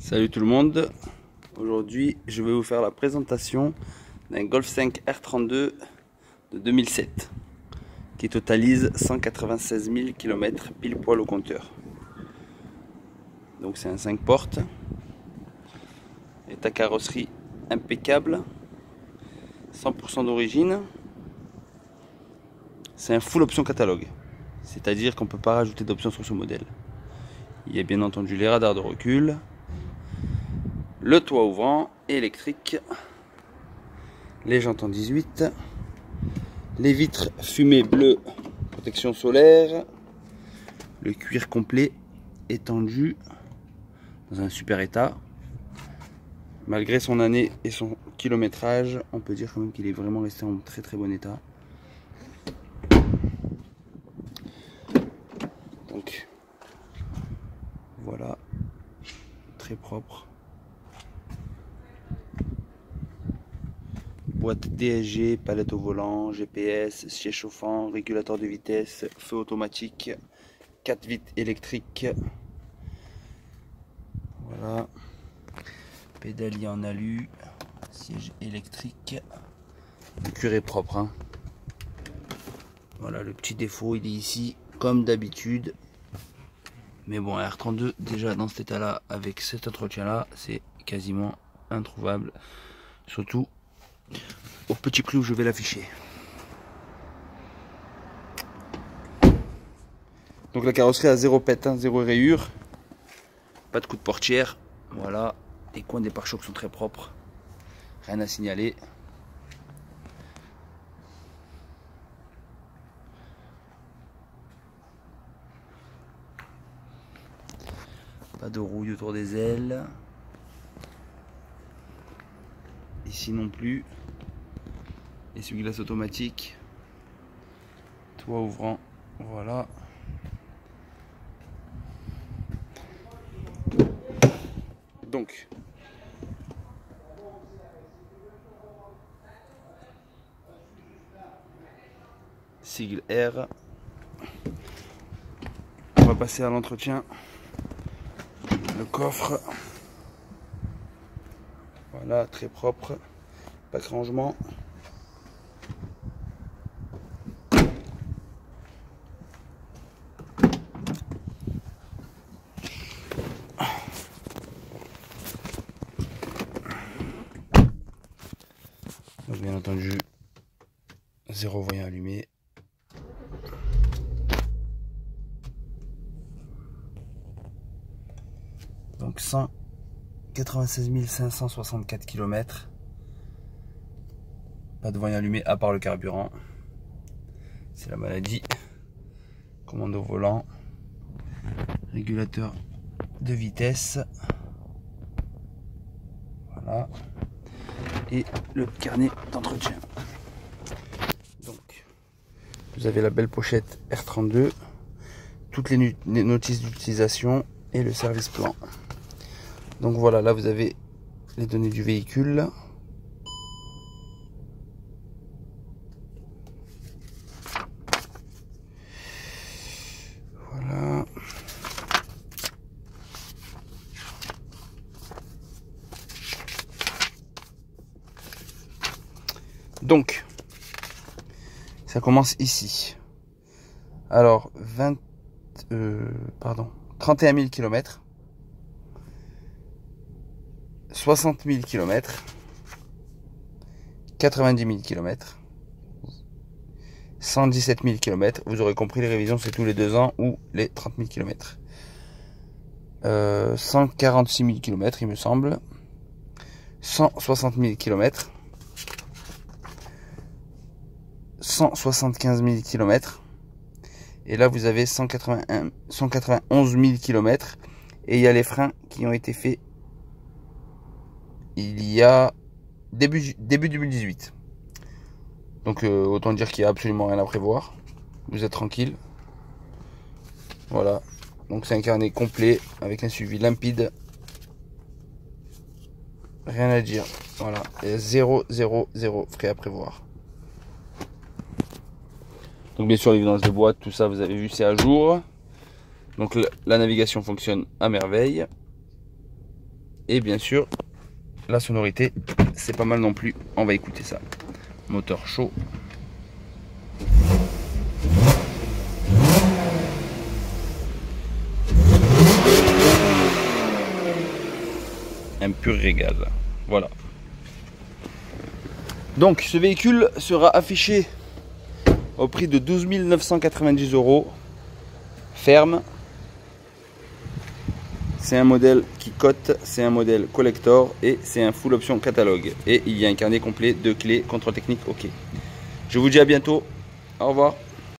Salut tout le monde, aujourd'hui je vais vous faire la présentation d'un Golf 5 R32 de 2007 qui totalise 196 000 km pile poil au compteur. Donc c'est un 5 portes, état carrosserie impeccable, 100% d'origine, c'est un full option catalogue, c'est-à-dire qu'on ne peut pas rajouter d'options sur ce modèle. Il y a bien entendu les radars de recul, le toit ouvrant électrique, les jantes en 18, les vitres fumée bleue, protection solaire, le cuir complet étendu dans un super état. Malgré son année et son kilométrage, on peut dire quand même qu'il est vraiment resté en très très bon état. Donc voilà, très propre. Boîte DSG, palette au volant, GPS, siège chauffant, régulateur de vitesse, feu automatique, 4 vitres électriques. Voilà. Pédalier en alu, siège électrique. Le cuir est propre, hein. Voilà, le petit défaut, il est ici, comme d'habitude. Mais bon, R32, déjà dans cet état-là, avec cet entretien-là, c'est quasiment introuvable. Surtout au petit prix où je vais l'afficher. Donc la carrosserie a zéro pète, hein, zéro rayure, pas de coup de portière. Voilà, les coins des pare-chocs sont très propres, rien à signaler. Pas de rouille autour des ailes. Ici non plus. Essuie-glace automatique. Toit ouvrant. Voilà. Donc. Sigle R. On va passer à l'entretien. Le coffre. Voilà, très propre. Pas de rangement. Donc bien entendu, zéro voyant allumé. Donc 196 564 km. Pas de voyant allumé à part le carburant. C'est la maladie. Commande au volant. Régulateur de vitesse. Voilà. Et le carnet d'entretien. Donc, vous avez la belle pochette R32, toutes les notices d'utilisation et le service plan. Donc voilà, là vous avez les données du véhicule. Voilà. Donc, ça commence ici. Alors, 31 000 km, 60 000 km, 90 000 km, 117 000 km. Vous aurez compris, les révisions, c'est tous les 2 ans ou les 30 000 km. 146 000 km, il me semble. 160 000 km. 175 000 km. Et là, vous avez 191 000 km. Et il y a les freins qui ont été faits il y a début 2018. Donc autant dire qu'il n'y a absolument rien à prévoir. Vous êtes tranquille. Voilà. Donc c'est un carnet complet avec un suivi limpide. Rien à dire. Voilà. Et 0 frais à prévoir. Donc bien sûr les vidanges de boîte, tout ça vous avez vu, c'est à jour. Donc la navigation fonctionne à merveille. Et bien sûr, la sonorité, c'est pas mal non plus. On va écouter ça. Moteur chaud. Un pur régal. Voilà. Donc ce véhicule sera affiché au prix de 12 990 € ferme. C'est un modèle qui cote, c'est un modèle collector et c'est un full option catalogue. Et il y a un carnet complet de clés, contrôle technique, ok. Je vous dis à bientôt. Au revoir.